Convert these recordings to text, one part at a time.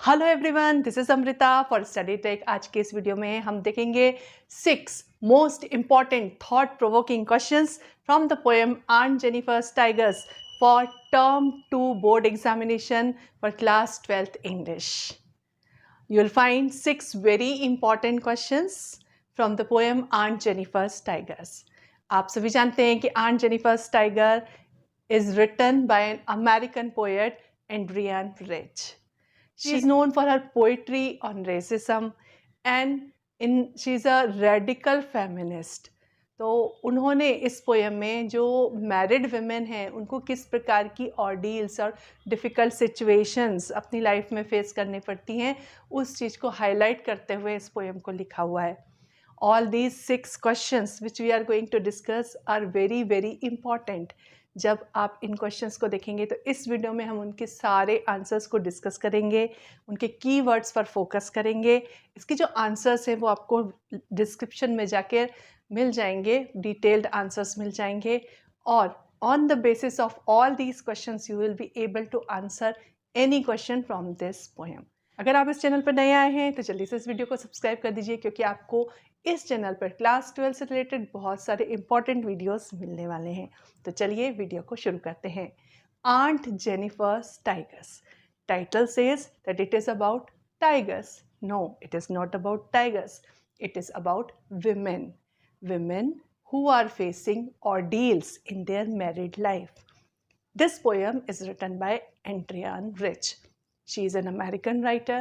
Hello everyone, this is Amrita for study tech. आज के इस वीडियो में हम देखेंगे 6 most important thought provoking questions from the poem aunt Jennifer's tigers for term 2 board examination for class 12th English. You will find 6 very important questions from the poem Aunt Jennifer's Tigers. आप सभी जानते हैं कि Aunt Jennifer's Tiger is written by an American poet, Adrienne Rich. She is known for her poetry on racism and she is a radical feminist. तो उन्होंने इस poem में जो मैरिड वुमेन हैं उनको किस प्रकार की ऑर्डील्स और डिफ़िकल्ट सिचुएशंस अपनी लाइफ में फेस करनी पड़ती हैं उस चीज़ को हाईलाइट करते हुए इस पोएम को लिखा हुआ है. All these 6 questions which we are going to discuss are very very important. जब आप इन क्वेश्चंस को देखेंगे तो इस वीडियो में हम उनके सारे आंसर्स को डिस्कस करेंगे, उनके कीवर्ड्स पर फोकस करेंगे. इसके जो आंसर्स हैं वो आपको डिस्क्रिप्शन में जाकर मिल जाएंगे, डिटेल्ड आंसर्स मिल जाएंगे और on the basis of all these questions you will be able to answer any question from this poem. अगर आप इस चैनल पर नए आए हैं तो जल्दी से इस वीडियो को सब्सक्राइब कर दीजिए क्योंकि आपको इस चैनल पर क्लास 12 से रिलेटेड बहुत सारे इंपॉर्टेंट वीडियोस मिलने वाले हैं. तो चलिए वीडियो को शुरू करते हैं. Aunt Jennifer's tigers. Title says that it is about tigers. No, it is not about tigers. It is about women. Women who are facing ordeals in their married life. This poem is written by Adrienne Rich. She is an American writer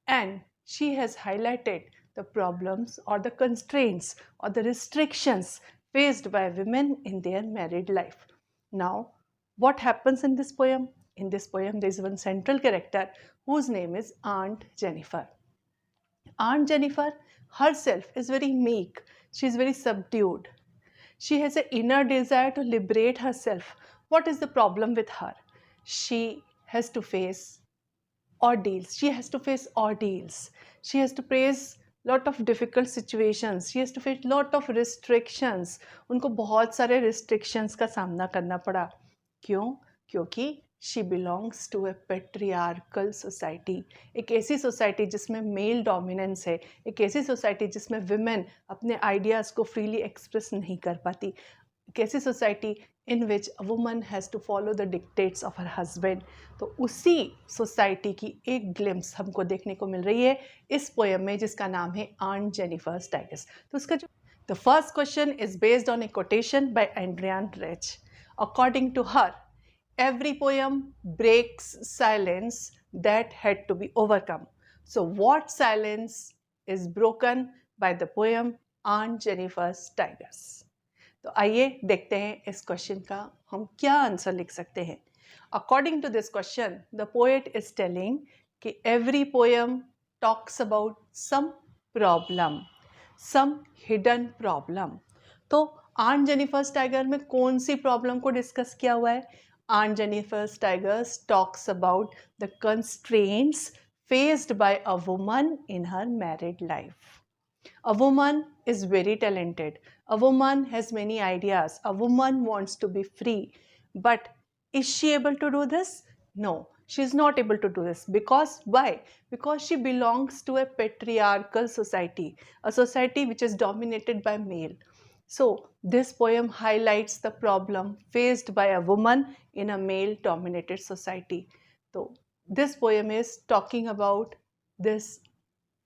and she has highlighted the problems or the constraints or the restrictions faced by women in their married life. Now, what happens in this poem? In this poem, there is one central character whose name is Aunt Jennifer. Aunt Jennifer herself is very meek. She is very subdued. She has an inner desire to liberate herself. What is the problem with her? She has to face ordeals. She has to face ordeals. She has to face lot of difficult situations. She has to face lot of restrictions. उनको बहुत सारे restrictions का सामना करना पड़ा. क्यों? क्योंकि she belongs to a patriarchal society. एक ऐसी सोसाइटी जिसमें मेल डोमिनेंस है, एक ऐसी सोसाइटी जिसमें विमेन अपने आइडियाज़ को फ्रीली एक्सप्रेस नहीं कर पाती, एक ऐसी society in which a woman has to follow the dictates of her husband. तो उसी सोसाइटी की एक ग्लिम्स हमको देखने को मिल रही है इस पोएम में जिसका नाम है आंट जेनिफर्स टाइगर्स. तो उसका जो the first question is based on a quotation by Adrian Rich. According to her, every poem breaks silence that had to be overcome. So what silence is broken by the poem Aunt Jennifer's Tigers? तो आइए देखते हैं इस question का हम क्या answer लिख सकते हैं. According to this question, the poet is telling कि every poem talks about some problem, some hidden problem. तो Aunt Jennifer's Tiger में कौन सी प्रॉब्लम को डिस्कस किया हुआ है? Aunt Jennifer's Tigers talks about the constraints faced by a woman in her married life. A woman is very talented. A woman has many ideas. A woman wants to be free. But is she able to do this? No, she is not able to do this. Because why? Because she belongs to a patriarchal society, a society which is dominated by male. So, this poem highlights the problem faced by a woman in a male-dominated society. So, this poem is talking about this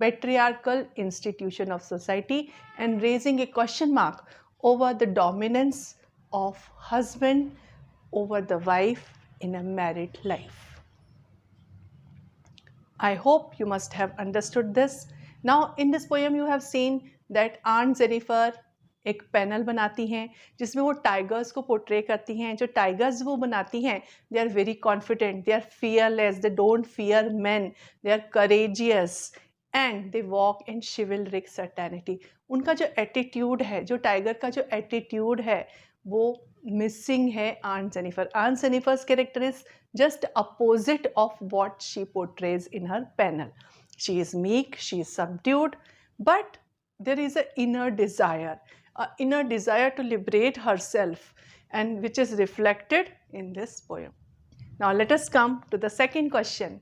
patriarchal institution of society and raising a question mark over the dominance of husband over the wife in a married life. I hope you must have understood this. Now, in this poem, you have seen that Aunt Jennifer एक panel बनाती हैं जिसमें वो tigers को portray करती हैं. जो tigers वो बनाती हैं they are very confident, they are fearless, they don't fear man, they are courageous and they walk in chivalric certainty. उनका जो एटीट्यूड है, जो टाइगर का जो एटीट्यूड है वो मिसिंग है aunt Jennifer. Aunt Jennifer's character is just opposite of what she portrays in her panel. She is meek, she is subdued, but there is an inner desire to liberate herself, and which is reflected in this poem. Now let us come to the second question.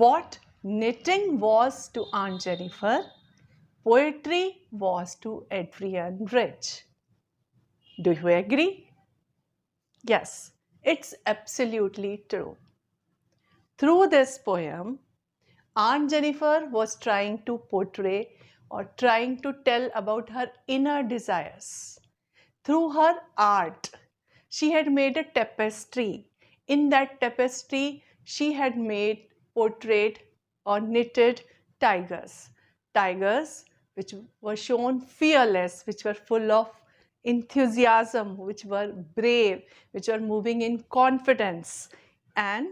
What Knitting was to Aunt Jennifer. Poetry was to Adrienne Rich. Do you agree? Yes, it's absolutely true. Through this poem, Aunt Jennifer was trying to portray or trying to tell about her inner desires. Through her art, she had made a tapestry. In that tapestry, she had portrayed or knitted tigers. Tigers which were shown fearless, which were full of enthusiasm, which were brave, which were moving in confidence, and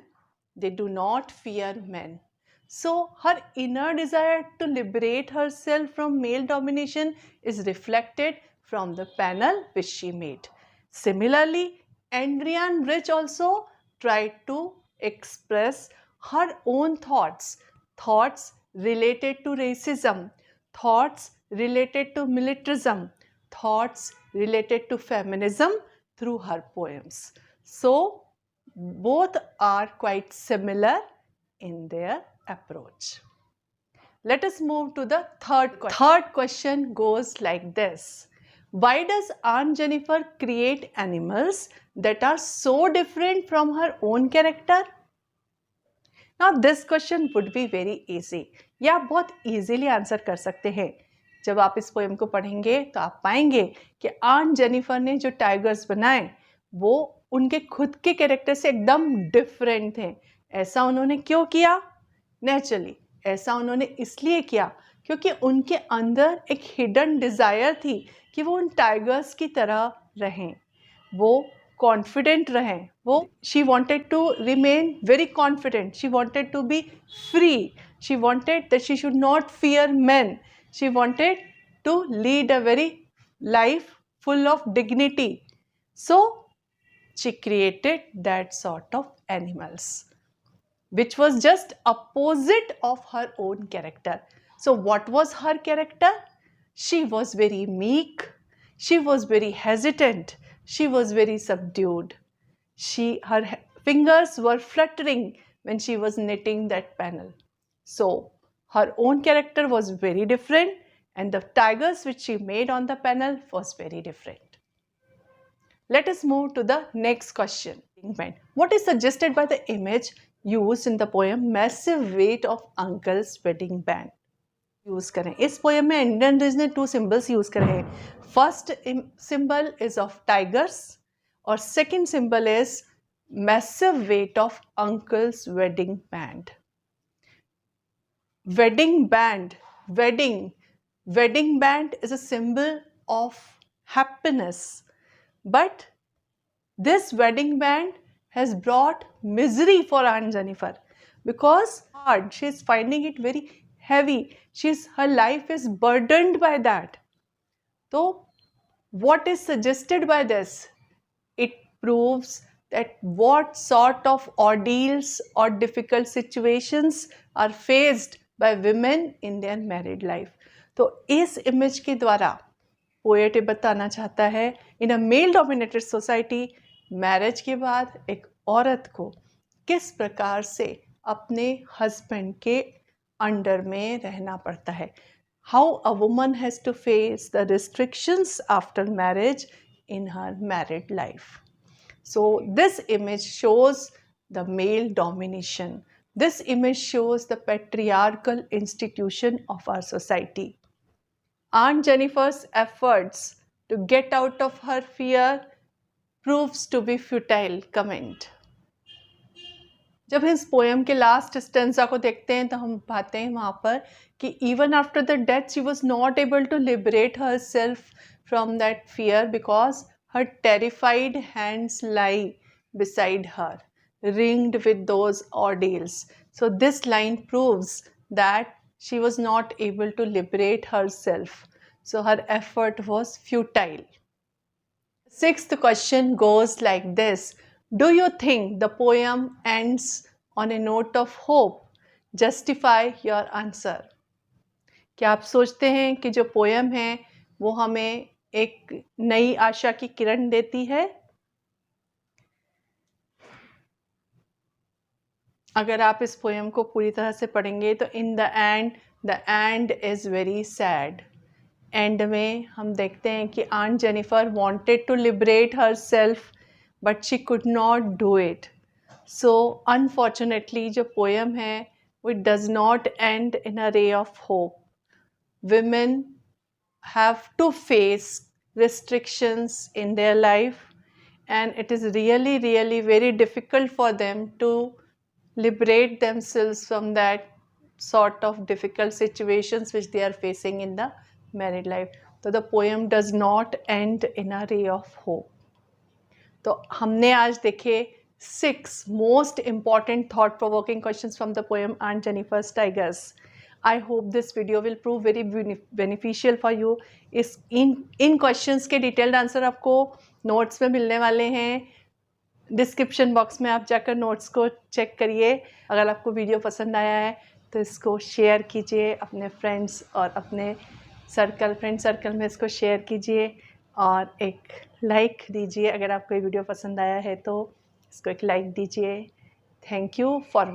they do not fear men. So her inner desire to liberate herself from male domination is reflected from the panel which she made. Similarly, Adrienne Rich also tried to express her own thoughts related to racism, thoughts related to militarism, thoughts related to feminism through her poems. So, both are quite similar in their approach. Let us move to the third question. Third question goes like this. Why does Aunt Jennifer create animals that are so different from her own character? Now this question would be very easy. ये आप बहुत easily answer कर सकते हैं. जब आप इस poem को पढ़ेंगे तो आप पाएंगे कि आंट जेनिफर ने जो टाइगर्स बनाए वो उनके खुद के कैरेक्टर से एकदम डिफरेंट थे. ऐसा उन्होंने क्यों किया? नेचुरली ऐसा उन्होंने इसलिए किया क्योंकि उनके अंदर एक हिडन डिज़ायर थी कि वो उन टाइगर्स की तरह रहें, वो कॉन्फिडेंट रहें, वो she wanted to remain very confident, she wanted to be free, she wanted that she should not fear men, she wanted to lead a very life full of dignity. So she created that sort of animals which was just opposite of her own character. So what was her character? She was very meek, she was very hesitant, she was very subdued. Her fingers were fluttering when she was knitting that panel. So her own character was very different and the tigers which she made on the panel was very different. Let us move to the next question. What is suggested by the image used in the poem Massive Weight of Uncle's Wedding Band? Use करें. इस poem में Indian rich ने 2 symbols use करे हैं. First symbol is of tigers और second symbol is massive weight of uncle's wedding band. Wedding band, wedding band is a symbol of happiness, but this wedding band has brought misery for Aunt Jennifer because she is finding it very heavy. Her life is burdened by that. So what is suggested by this? It proves that what sort of ordeals or difficult situations are faced by women in their married life. तो इस image के द्वारा poet बताना चाहता है इन अ male dominated society marriage के बाद एक औरत को किस प्रकार से अपने हस्बैंड के अंडर में रहना पड़ता है. How a woman has to face the restrictions after marriage in her married life. So this image shows the male domination. This image shows the patriarchal institution of our society. Aunt Jennifer's efforts to get out of her fear proves to be futile. Comment. जब इस poem के last stanza को देखते हैं तो हम पाते हैं वहाँ पर कि even after the death she was not able to liberate herself from that fear because her terrified hands lie beside her, ringed with those ordeals. So this line proves that she was not able to liberate herself. So her effort was futile. Sixth question goes like this. Do you think the poem ends on a note of hope? Justify your answer. क्या आप सोचते हैं कि जो poem है वो हमें एक नई आशा की किरण देती है? अगर आप इस पोएम को पूरी तरह से पढ़ेंगे तो in the end is very sad. End में हम देखते हैं कि aunt Jennifer wanted to liberate herself but she could not do it. So unfortunately जो पोएम है वो does not end in a ray of hope. Women have to face restrictions in their life, and it is really, really very difficult for them to liberate themselves from that sort of difficult situations which they are facing in the married life. So the poem does not end in a ray of hope. तो हमने आज देखे 6 most important thought provoking questions from the poem Aunt Jennifer's Tigers. I hope this video will prove very beneficial for you. In questions के detailed answer आपको notes में मिलने वाले हैं। डिस्क्रिप्शन बॉक्स में आप जाकर नोट्स को चेक करिए। अगर आपको वीडियो पसंद आया है तो इसको शेयर कीजिए अपने फ्रेंड्स और अपने फ्रेंड सर्कल में इसको शेयर कीजिए और एक लाइक दीजिए। अगर आपको ये वीडियो पसंद आया है तो इसको एक लाइक दीजिए। Thank you for